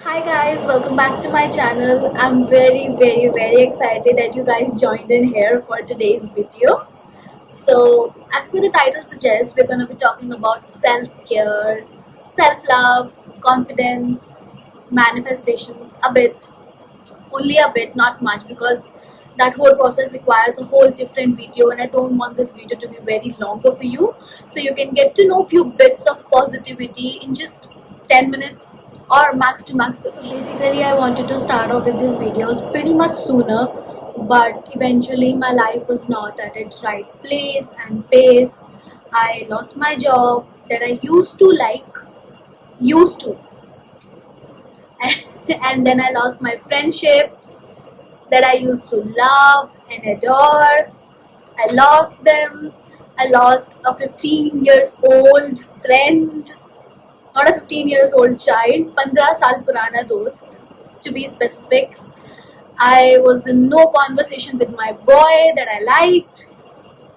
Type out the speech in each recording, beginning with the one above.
Hi guys, welcome back to my channel. I'm very excited that you guys joined in here for today's video. So, as per the title suggests, we're going to be talking about self-care, self-love, confidence, manifestations, a bit, only a bit, not much, because that whole process requires a whole different video and I don't want this video to be very longer for you. So you can get to know a few bits of positivity in just 10 minutes or max to max. So basically I wanted to start off with these videos pretty much sooner, but eventually my life was not at its right place and pace. I lost my job that I used to and then I lost my friendships that I used to love and adore. I lost them. I lost a 15 years old friend, not a 15 years old child, 15 saal purana dost to be specific. I was in no conversation with my boy that I liked.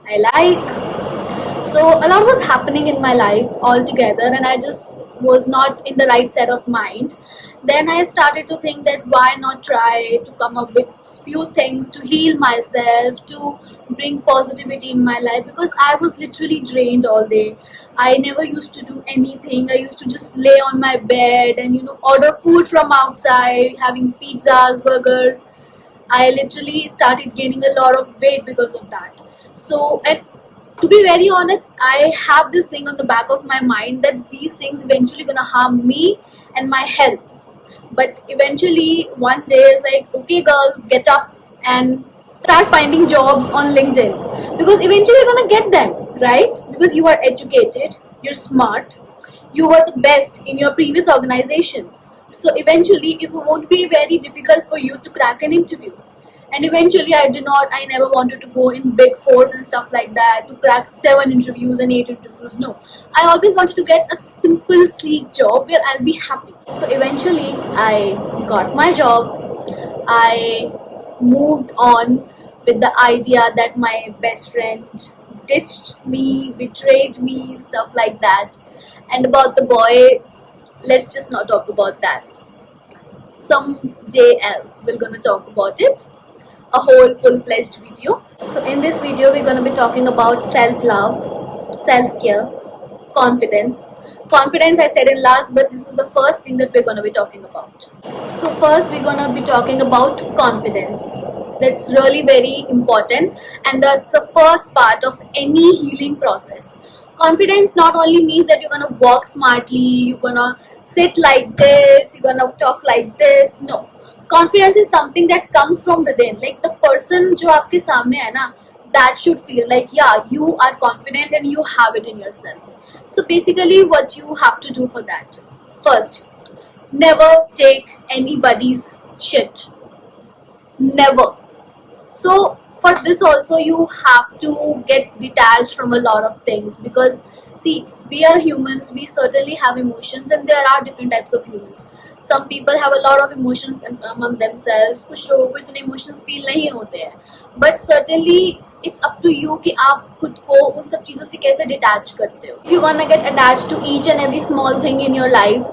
I like. So a lot was happening in my life altogether and I just was not in the right set of mind. Then I started to think that why not try to come up with few things to heal myself, to bring positivity in my life, because I was literally drained all day. I never used to do anything. I used to just lay on my bed and order food from outside, having pizzas, burgers. I literally started gaining a lot of weight because of that. So, and to be very honest, I have this thing on the back of my mind that these things eventually gonna harm me and my health. But eventually, one day it's like, okay, girl, get up and start finding jobs on LinkedIn, because eventually you're gonna get them, right? Because you are educated, you're smart, you were the best in your previous organization. So eventually, it won't be very difficult for you to crack an interview. And eventually, I never wanted to go in big fours and stuff like that to crack 7 interviews and 8 interviews. No, I always wanted to get a simple, sleek job where I'll be happy. So eventually, I got my job. I moved on with the idea that my best friend ditched me, betrayed me, stuff like that. And about the boy, let's just not talk about that. Some day else, we're gonna talk about it, a whole full-fledged video. So in this video we're going to be talking about self-love, self-care, confidence. Confidence I said in last, but this is the first thing that we're going to be talking about. So first we're going to be talking about confidence. That's really very important and that's the first part of any healing process. Confidence not only means that you're going to walk smartly, you're going to sit like this, you're going to talk like this. No, confidence is something that comes from within. Like the person जो आपके सामने है ना, that should feel like yeah, you are confident and you have it in yourself. So basically what you have to do for that, first, never take anybody's shit. Never. So for this also you have to get detached from a lot of things, because see, we are humans, we certainly have emotions and there are different types of humans. Some people have a lot of emotions among themselves, कुछ लोगों को इतने emotions feel नहीं होते हैं. But certainly it's up to you कि आप खुद को उन सब चीज़ों से कैसे detach करते हो. If you're gonna get attached to each and every small thing in your life,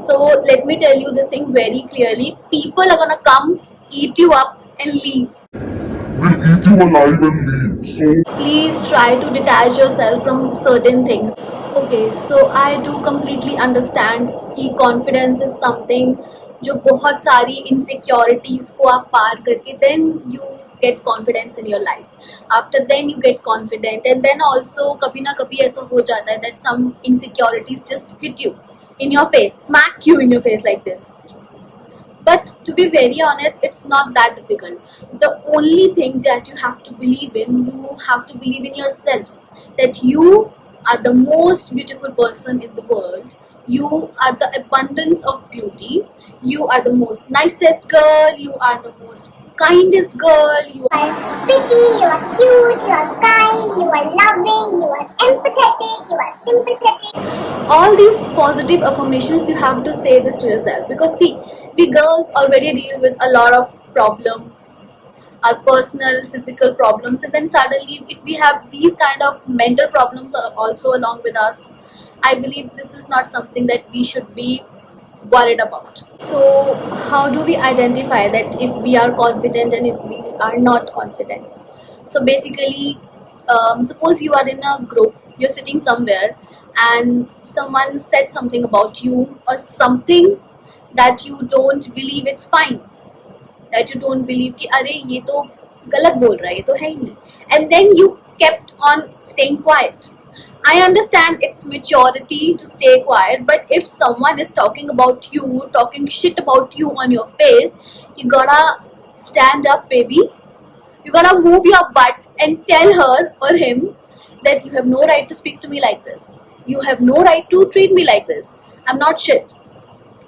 so let me tell you this thing very clearly, people are gonna come, eat you up and leave. Will eat you alive and leave. So Please try to detach yourself from certain things. Okay, so I do completely understand कि confidence is something जो बहुत सारी insecurities को आप पार करके then you get confidence in your life. After then you get confident and then also कभी ना कभी ऐसा हो जाता है that some insecurities just hit you in your face, smack you in your face like this. But to be very honest, it's not that difficult. The only thing that you have to believe in, you have to believe in yourself. That you are the most beautiful person in the world. You are the abundance of beauty. You are the most nicest girl. You are the most kindest girl. You are pretty, you are cute, you are kind, you are loving, you are empathetic, you are sympathetic. All these positive affirmations, you have to say this to yourself, because see, we girls already deal with a lot of problems, our personal physical problems, and then suddenly if we have these kind of mental problems also along with us, I believe this is not something that we should be worried about. So how do we identify that if we are confident and if we are not confident? So basically, suppose you are in a group, you're sitting somewhere, and someone said something about you or something that you don't believe it's fine, that you don't believe कि अरे ये तो गलत बोल रहा है, ये तो है ही नहीं, and then you kept on staying quiet. I understand it's maturity to stay quiet, but if someone is talking about you, talking shit about you on your face, you gotta stand up, baby. You gotta move your butt and tell her or him that you have no right to speak to me like this. You have no right to treat me like this. I'm not shit.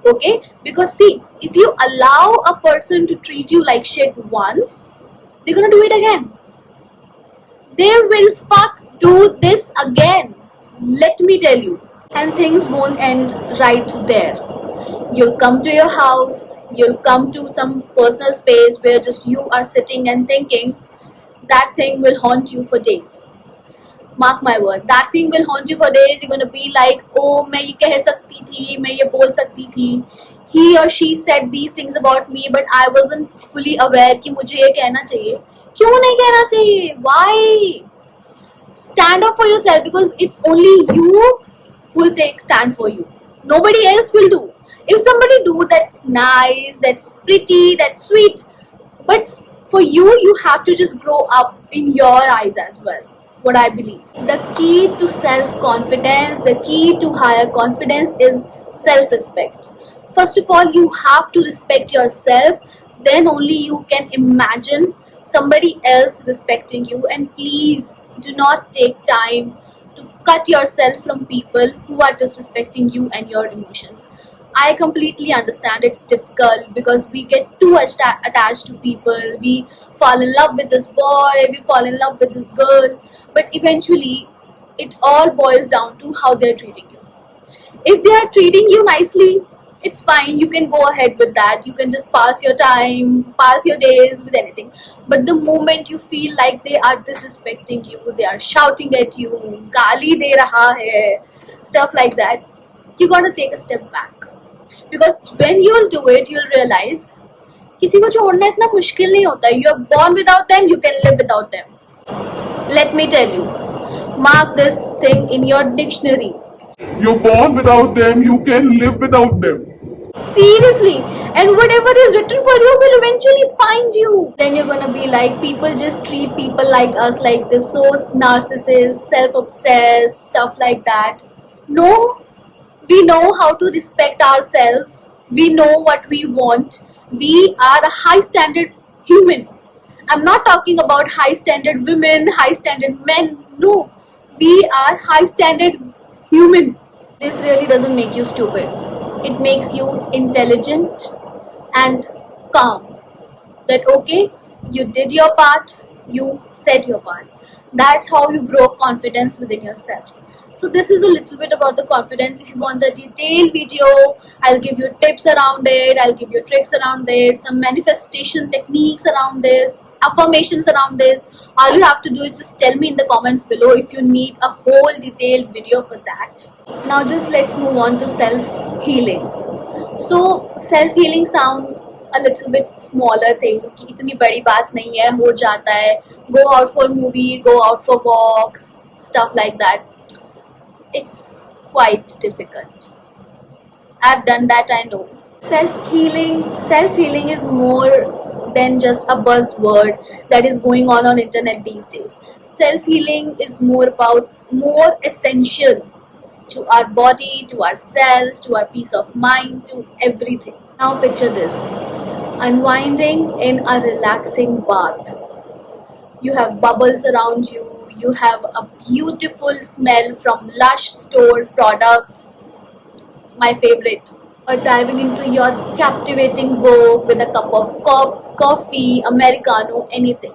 Okay? Because see, if you allow a person to treat you like shit once, they're gonna do it again. They will do this again. Let me tell you. And things won't end right there. You'll come to your house, you'll come to some personal space where just you are sitting and thinking. That thing will haunt you for days. Mark my word, that thing will haunt you for days. You're gonna be like, oh, मैं ये कह सकती थी, मैं ये बोल सकती थी. He or she said these things about me, but I wasn't fully aware कि मुझे ये कहना चाहिए. क्यों नहीं कहना चाहिए? Why? Stand up for yourself, because it's only you who will take stand for you. Nobody else will do. If somebody do, that's nice, that's pretty, that's sweet, but for you, you have to just grow up in your eyes as well. What I believe, the key to self-confidence, the key to higher confidence is self-respect. First of all, you have to respect yourself, then only you can imagine somebody else respecting you. And please do not take time to cut yourself from people who are disrespecting you and your emotions. I completely understand it's difficult because we get too attached to people. We fall in love with this boy, we fall in love with this girl, but eventually it all boils down to how they're treating you. If they are treating you nicely, it's fine, you can go ahead with that. You can just pass your time, pass your days with anything. But the moment you feel like they are disrespecting you, they are shouting at you, गाली दे रहा है, stuff like that, you gotta take a step back. Because when you'll do it, you'll realize किसी को छोड़ना इतना मुश्किल नहीं होता. You are born without them, you can live without them. Let me tell you, mark this thing in your dictionary. You're born without them, you can live without them. Seriously, and whatever is written for you will eventually find you. Then you're gonna be like, people just treat people like us like this, so narcissist, self-obsessed, stuff like that. No, we know how to respect ourselves. We know what we want. We are a high standard human. I'm not talking about high standard women, high standard men. No, we are high standard human. This really doesn't make you stupid. It makes you intelligent and calm. That okay, you did your part, you said your part. That's how you grow confidence within yourself. So this is a little bit about the confidence. If you want the detailed video, I'll give you tips around it, I'll give you tricks around it, some manifestation techniques around this, affirmations around this. All you have to do is just tell me in the comments below if you need a whole detailed video for that. Now just let's move on to self-healing. So self-healing sounds a little bit smaller thing कि इतनी बड़ी बात नहीं है, हो जाता है. Go out for movie, go out for walks, stuff like that. It's quite difficult. I've done that, I know. Self-healing is more than just a buzzword that is going on internet these days. Self-healing is more essential to our body, to our cells, to our peace of mind, to everything. Now picture this, unwinding in a relaxing bath. You have bubbles around you, you have a beautiful smell from Lush store products, my favorite. Or diving into your captivating book with a cup of coffee, Americano, anything.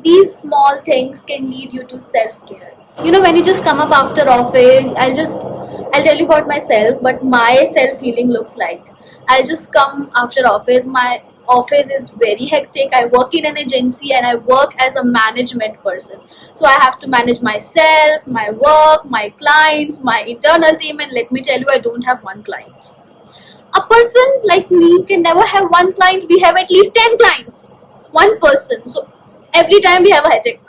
These small things can lead you to self-care. You know, when you just come up after office, I'll tell you about myself, but my self-healing looks like. I'll just come after office, my office is very hectic. I work in an agency and I work as a management person. So I have to manage myself, my work, my clients, my internal team, and let me tell you, I don't have one client. A person like me can never have one client. We have at least 10 clients. One person. So every time we have a headache.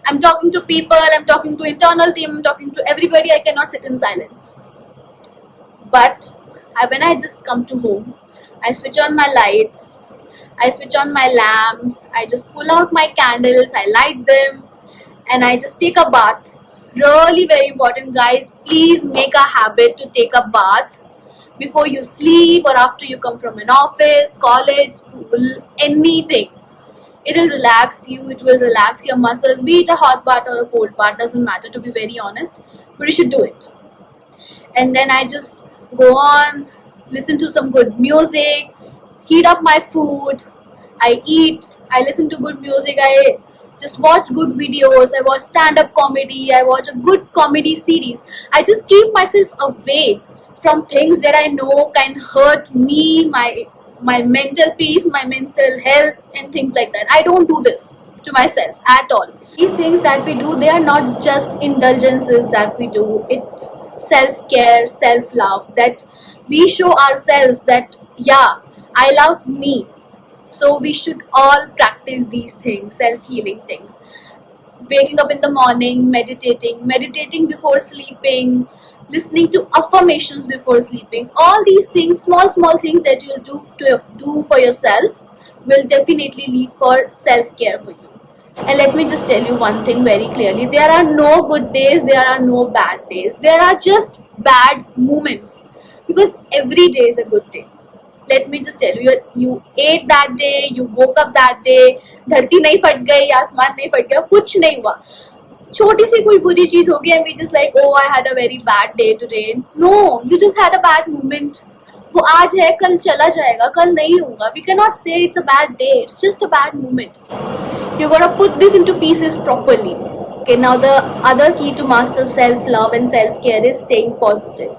I'm talking to people, I'm talking to internal team, I'm talking to everybody. I cannot sit in silence. But when I just come to home, I switch on my lights, I switch on my lamps, I just pull out my candles, I light them, and I just take a bath. Really very important, guys. Please make a habit to take a bath before you sleep or after you come from an office, college, school, anything. It will relax you, it will relax your muscles, be it a hot bath or a cold bath, doesn't matter, to be very honest, but you should do it. And then I just go on, listen to some good music, heat up my food, I eat, I listen to good music, I just watch good videos, I watch stand-up comedy, I watch a good comedy series. I just keep myself away from things that I know can hurt me, my mental peace, my mental health, and things like that. I don't do this to myself at all. These things that we do, they are not just indulgences that we do. It's self-care, self-love, that we show ourselves that, yeah, I love me. So we should all practice these things, self-healing things. Waking up in the morning, meditating before sleeping, listening to affirmations before sleeping. All these things, small things that you'll do for yourself, will definitely lead for self-care for you. And let me just tell you one thing very clearly. There are no good days, there are no bad days. There are just bad moments. Because every day is a good day. Let me just tell you, you ate that day, you woke up that day, धरती नहीं फट गई, आसमान नहीं फट गया, कुछ नहीं हुआ. छोटी सी कोई बुरी चीज हो गई and we just like, oh, I had a very bad day today. No, you just had a bad moment. वो आज है, कल चला जाएगा, कल नहीं होगा. We cannot say it's a bad day. It's just a bad moment. You gotta put this into pieces properly. Okay, now the other key to master self-love and self-care is staying positive.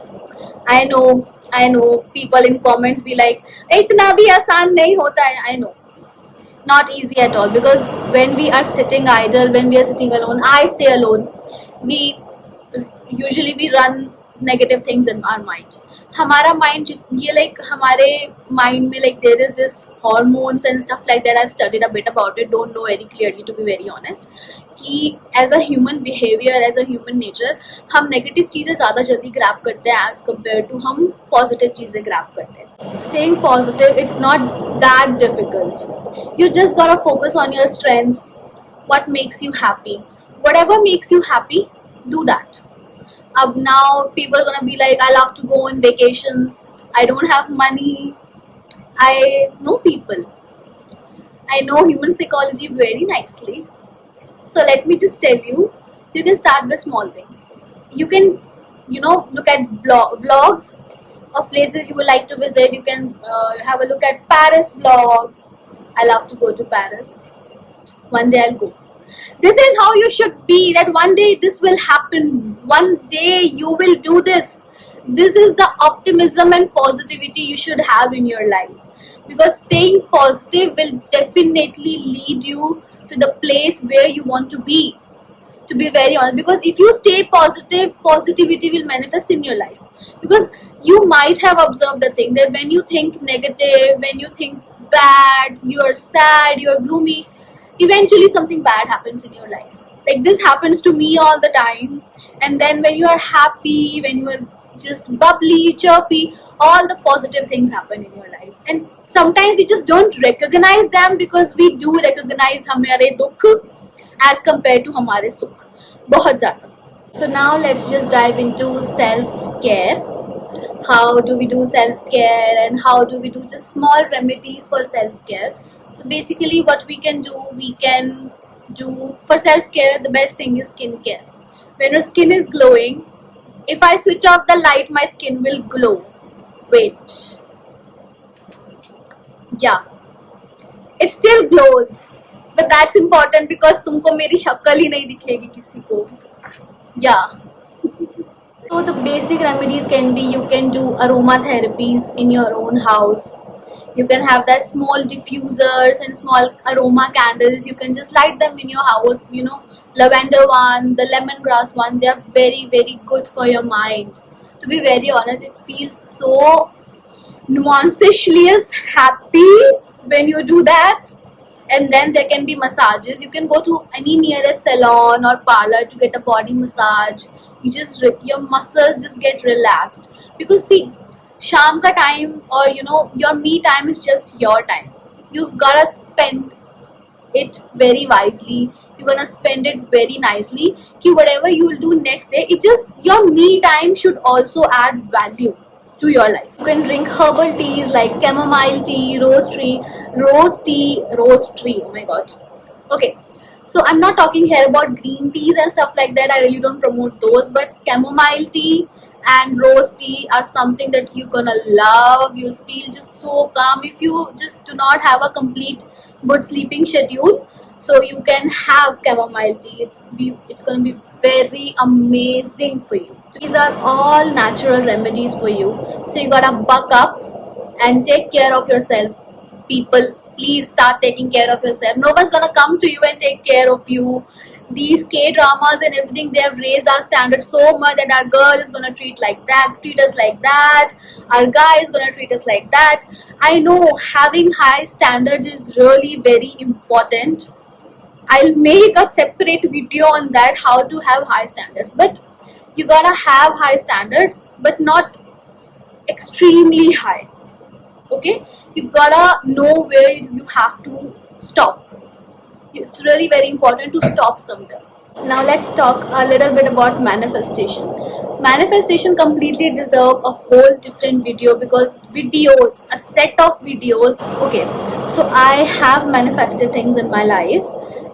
I know people in comments be like, इतना भी आसान नहीं होता है. I know. Not easy at all, because when we are sitting idle, when we are sitting alone, I stay alone, we run negative things in our mind. हमारा mind ये like हमारे mind में like there is this hormones and stuff like that. I've studied a bit about it, don't know very clearly to be very honest, कि as a human behavior, as a human nature, हम negative चीज़ें ज़्यादा जल्दी grab करते हैं as compared to हम positive चीज़ें grab करते हैं. Staying positive, it's not that difficult. You just gotta focus on your strengths, what makes you happy. Whatever makes you happy, do that. Now people are gonna be like, I love to go on vacations, I don't have money. I know people. I know human psychology very nicely. So let me just tell you, you can start with small things. You can, look at vlogs of places you would like to visit. You can have a look at Paris vlogs. I love to go to Paris. One day I'll go. This is how you should be, that one day this will happen. One day you will do this. This is the optimism and positivity you should have in your life. Because staying positive will definitely lead you to the place where you want to be. To be very honest. Because if you stay positive, positivity will manifest in your life. Because you might have observed the thing that when you think negative, when you think bad, you're sad, you're gloomy, eventually something bad happens in your life. Like this happens to me all the time. And then when you are happy, when you are just bubbly, chirpy, all the positive things happen in your life. And sometimes we just don't recognize them, because we do recognize हमारे दुख as compared to हमारे सुख बहुत ज़्यादा. So now let's just dive into self-care. How do we do self-care, and how do we do just small remedies for self-care? So basically what we can do for self-care, the best thing is skincare. When your skin is glowing, if I switch off the light, my skin will glow. Wait. Yeah. It still glows. But that's important, because तुमको मेरी शक्ल ही नहीं दिखेगी किसी को. Yeah. So the basic remedies can be, you can do aromatherapies in your own house. You can have that small diffusers and small aroma candles. You can just light them in your house. Lavender one, the lemongrass one, they are very, very good for your mind. To be very honest, it feels so nuancely happy when you do that. And then there can be massages. You can go to any nearest salon or parlor to get a body massage. You just your muscles just get relaxed, because see, sham ka time, or your me time is just your time. You gotta spend it very wisely. You're gonna spend it very nicely. Ki whatever you'll do next day, it just, your me time should also add value to your life. You can drink herbal teas like chamomile tea, rose tree. Oh my god. Okay. So I'm not talking here about green teas and stuff like that. I really don't promote those, but chamomile tea and rose tea are something that you're gonna love. You'll feel just so calm if you just do not have a complete good sleeping schedule. So you can have chamomile tea. It's gonna be very amazing for you. These are all natural remedies for you. So you gotta buck up and take care of yourself. People, please start taking care of yourself. No one's gonna come to you and take care of you. These K dramas and everything, they have raised our standards so much that our girl is gonna treat us like that. Our guy is gonna treat us like that. I know having high standards is really very important. I'll make a separate video on that, how to have high standards. But you gotta have high standards, but not extremely high. Okay, you gotta know where you have to stop. It's really very important to stop somewhere. Now let's talk a little bit about manifestation. Manifestation completely deserve a whole different video, because videos, a set of videos. Okay, so I have manifested things in my life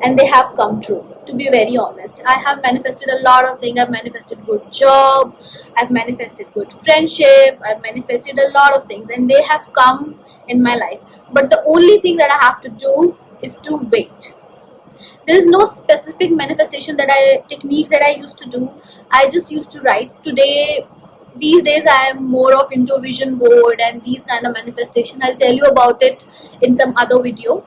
and they have come true. To be very honest, I have manifested a lot of things. I've manifested good job, I've manifested good friendship, I've manifested a lot of things, and they have come in my life. But the only thing that I have to do is to wait. There is no specific manifestation techniques that I used to do. I just used to write. These days I am more of into vision board and these kind of manifestation. I'll tell you about it in some other video.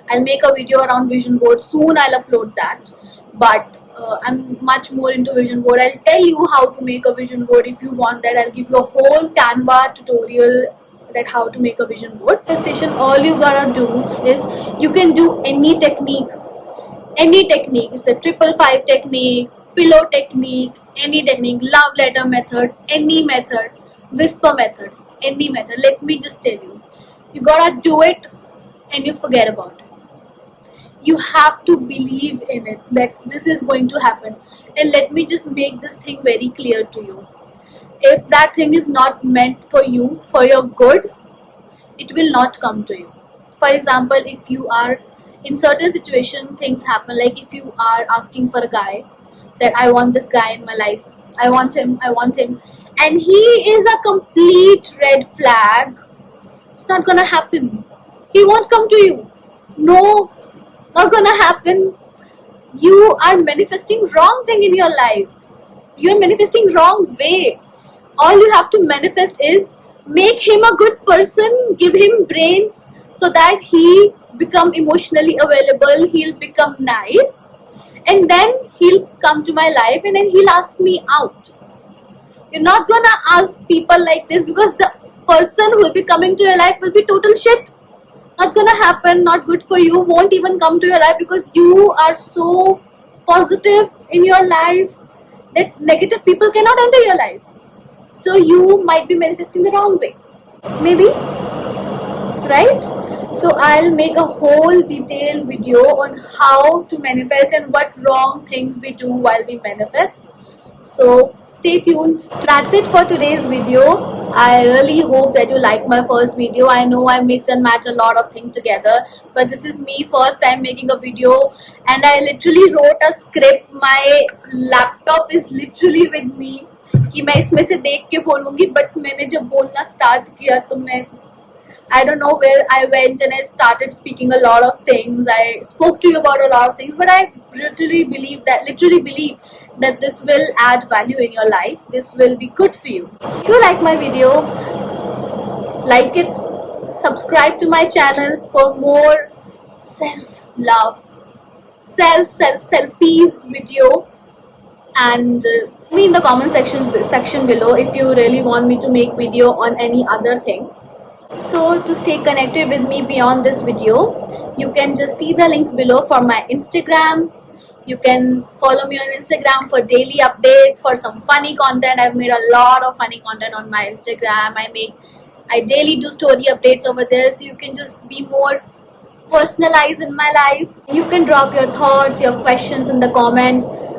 I'll make a video around vision board soon. I'll upload that. But I'm much more into vision board. I'll tell you how to make a vision board if you want that. I'll give you a whole Canva tutorial that how to make a vision board. Manifestation, all you gotta do is, you can do any technique. Any technique. It's a 555 technique, pillow technique, any technique, love letter method, any method, whisper method, any method. Let me just tell you, you gotta do it and you forget about it. You have to believe in it that this is going to happen. And let me just make this thing very clear to you. If that thing is not meant for you, for your good, it will not come to you. For example, if you are in certain situation, things happen, like if you are asking for a guy, that I want this guy in my life, I want him, and he is a complete red flag, it's not gonna happen. He won't come to you. No, not gonna happen. You are manifesting wrong thing in your life. You are manifesting wrong way. All you have to manifest is, make him a good person, give him brains so that he become emotionally available, he'll become nice, and then he'll come to my life and then he'll ask me out. You're not gonna ask people like this, because the person who will be coming to your life will be total shit. Not gonna happen, not good for you, won't even come to your life, because you are so positive in your life that negative people cannot enter your life. So you might be manifesting the wrong way. Maybe, right? So I'll make a whole detailed video on how to manifest and what wrong things we do while we manifest. So stay tuned. That's it for today's video. I really hope that you like my first video. I know I mixed and matched a lot of things together, but this is me first time making a video, and I literally wrote a script. My laptop is literally with me कि मैं इसमें से देख के बोलूँगी, but मैंने जब बोलना start किया तो I don't know where I went and I started speaking a lot of things. I spoke to you about a lot of things, but I literally believe that this will add value in your life. This will be good for you. If you like my video, like it, subscribe to my channel for more self-love, selfies video, and me in the comment section below if you really want me to make video on any other thing. So to stay connected with me beyond this video, you can just see the links below for my Instagram. You can follow me on Instagram for daily updates, for some funny content. I've made a lot of funny content on my Instagram. I daily do story updates over there, so you can just be more personalized in my life. You can drop your thoughts, your questions in the comments.